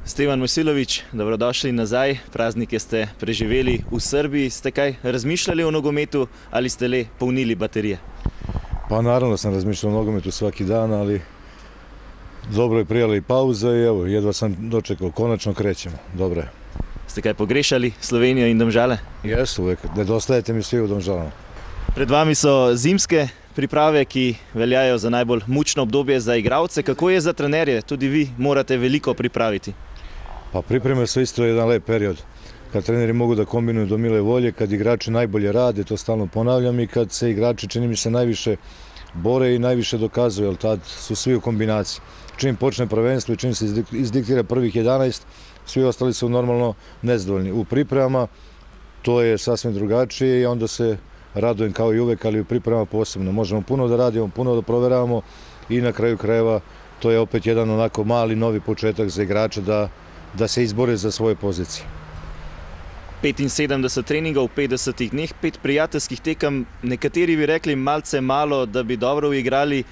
Stevan Mojsilović, dobrodošli nazaj. Praznike ste preživeli v Srbiji. Ste kaj razmišljali o nogometu ali ste le polnili baterije? Pa naravno sam razmišljao o nogometu svaki dan, ali dobro je prijela i pauza i evo, jedva sam dočekao, konačno krećemo, dobro je. Ste kaj pogrešali Slovenijo in Domžale? Jesu, uvek, nedostajete mi svi u Domžalama. Pred vami so zimske priprave, ki veljajo za najbolj mučno obdobje za igralce. Kako je za trenerje? Tudi vi morate veliko pripraviti. Pa pripreme su isto jedan lep period. Kad treneri mogu da kombinuju do mile volje, kad igrači najbolje rade, to stalno ponavljam, i kad se igrači, čini mi se, najviše bore i najviše dokazuju, jer tad su svi u kombinaciji. Čim počne prvenstvo i čim se izdiktira prvih 11, svi ostali su normalno nezadovoljni. U pripremama to je sasvim drugačije i onda se radujem kao i uvek, ali u pripremama posebno. Možemo puno da radimo, puno da proveravamo i na kraju krajeva to je opet jedan onako mali novi početak za igrače da se izbore za svoje pozicije. 75 treningov v 50 dneh, 5 prijateljskih tekem. Nekateri bi rekli malce malo, da bi dobro uigrali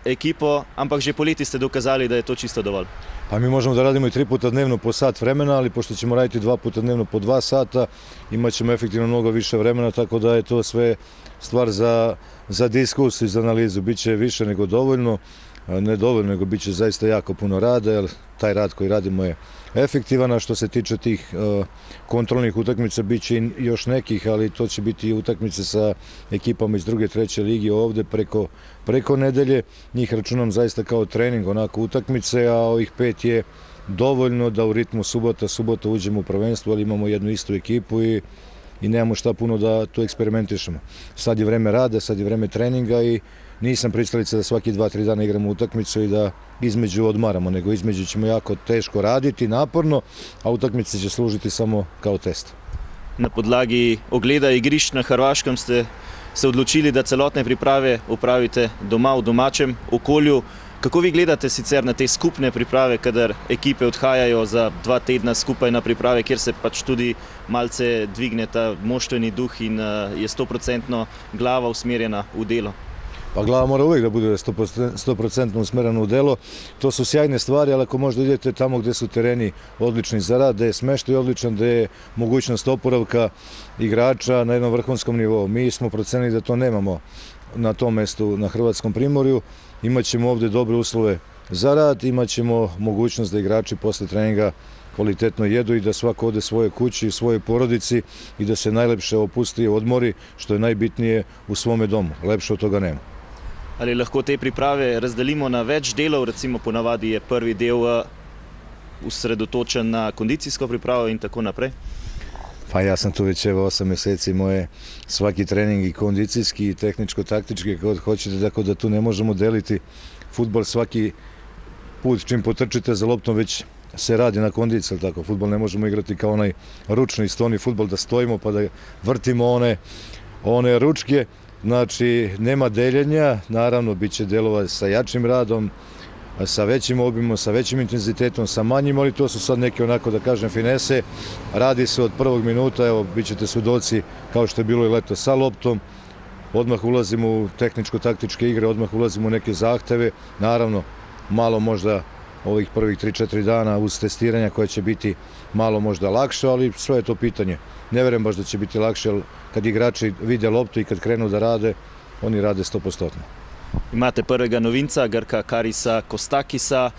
ekipo, ampak že poleti ste dokazali, da je to čisto dovolj. Pa mi možemo da radimo i 3 puta dnevno po sat vremena, ali pošto ćemo raditi 2 puta dnevno po 2 sata, imat ćemo efektivno mnogo više vremena, tako da je to sve stvar za diskusiju i za analizu. Biće više nego dovoljno, ne dovoljno, nego biće zaista jako puno rada, jer taj rad koji radimo je efektivan, a što se tiče tih kontrolnih utakmica, bit će još nekih, ali to će biti i utakmice sa ekipama iz druge, treće lige ovde preko nedelje. Njih računam zaista kao trening, onako utakmice, a ovih 5 je dovoljno da u ritmu subota uđemo u prvenstvo, ali imamo jednu istu ekipu i nemamo šta puno da tu eksperimentišemo. Sad je vreme rada, sad je vreme treninga i nisam pristalica da svaki 2-3 dana igramo utakmicu i da između odmaramo, nego između ćemo jako teško raditi, naporno, a utakmice će služiti samo kao test. Na podlagi ogleda igrišč na Hrvaškem ste se odločili, da celotne priprave opravite doma, v domačem okolju. Kako vi gledate sicer na te skupne priprave, kadar ekipe odhajajo za 2 tedna skupaj na priprave, kjer se pač tudi malce dvigne ta moštveni duh in je 100% glava usmerjena v delo? Pa glava mora uvijek da bude 100% usmerena u delo. To su sjajne stvari, ali ako možda idete tamo gdje su tereni odlični za rad, gdje je smeštaj odličan, gdje je mogućnost oporavka igrača na jednom vrhunskom nivou. Mi smo procenili da to nemamo na tom mestu na Hrvatskom primorju. Imaćemo ovdje dobre uslove za rad, imaćemo mogućnost da igrači posle treninga kvalitetno jedu i da svako ode svoje kući, svojoj porodici i da se najlepše opusti, odmori, što je najbitnije u svome domu. Lepše od toga nema. Ali lahko te priprave razdelimo na več delov, recimo ponavadi je prvi del usredotočen na kondicijsko pripravo in tako naprej? Pa ja sam tu već 8 mjeseci, moje svaki trening i kondicijski i tehničko-taktički, kako hoćete, tako da tu ne možemo deliti. Fudbal svaki put čim potrčite za loptom već se radi na kondiciji, tako. Fudbal ne možemo igrati kao onaj ručni stoni fudbal da stojimo pa da vrtimo one ručke. Znači, nema deljenja, naravno, bit će delova sa jačim radom, sa većim obimom, sa većim intenzitetom, sa manjim, ali to su sad neke, onako da kažem, finese. Radi se od prvog minuta, evo, bit ćete svedoci, kao što je bilo i leto sa loptom. Odmah ulazimo u tehničko-taktičke igre, odmah ulazimo u neke zahteve. Naravno, malo možda ovih prvih 3-4 dana uz testiranja koja će biti malo možda lakše, ali sve je to pitanje. Ne verujem baš da će biti lakše, jer kad igrači vide loptu i kad krenu da rade, oni rade 100%. Imate prvega novinca, Grka Karisa Kostakisa,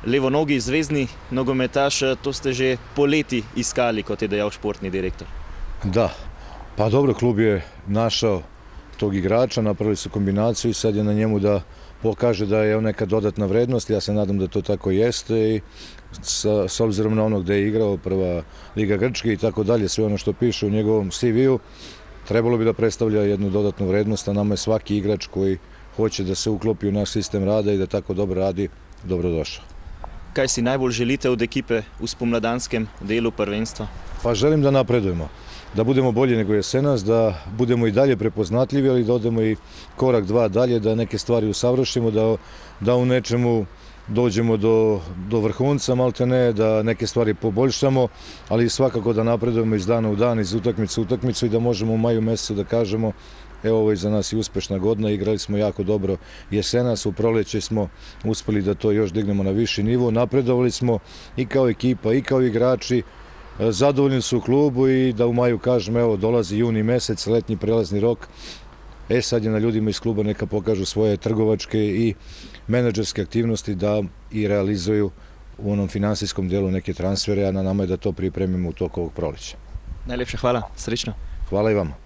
levonogi zvezni nogometaš, to ste že poleti iskali, kot je dejal športni direktor. Da, pa dobro, klub je našao tog igrača, napravili su kombinaciju i sad je na njemu da pokaže da je neka dodatna vrednost. Ja se nadam da to tako jeste i s obzirom na ono gde je igrao, prva Liga Grčke i tako dalje, sve ono što piše u njegovom CV-u, trebalo bi da predstavlja jednu dodatnu vrednost, a nama je svaki igrač koji hoće da se uklopi u naš sistem rada i da tako dobro radi, dobrodošao. Kaj si najbolj želite od ekipe v spomladanskem delu prvenstva? Pa želim da napredujemo, da budemo bolji nego jesenas, da budemo i dalje prepoznatljivi, ali da odemo i korak 2 dalje, da neke stvari usavršimo, da u nečemu dođemo do vrhunca, malte ne, da neke stvari poboljšamo, ali svakako da napredujemo iz dana u dan, iz utakmice u utakmicu i da možemo u maju mesecu da kažemo Evo, ovo je za nas i uspešna godina, igrali smo jako dobro jesenas, u proleće smo uspeli da to još dignemo na viši nivo, napredovali smo i kao ekipa i kao igrači, zadovoljni su u klubu i da u maju kažem, evo dolazi juni mesec, letnji prelazni rok, sad je na ljudima iz kluba neka pokažu svoje trgovačke i menadžerske aktivnosti da i realizuju u onom finansijskom delu neke transfere, a na nama je da to pripremimo u toku ovog proleća. Najlepša hvala, srečno. Hvala i vama.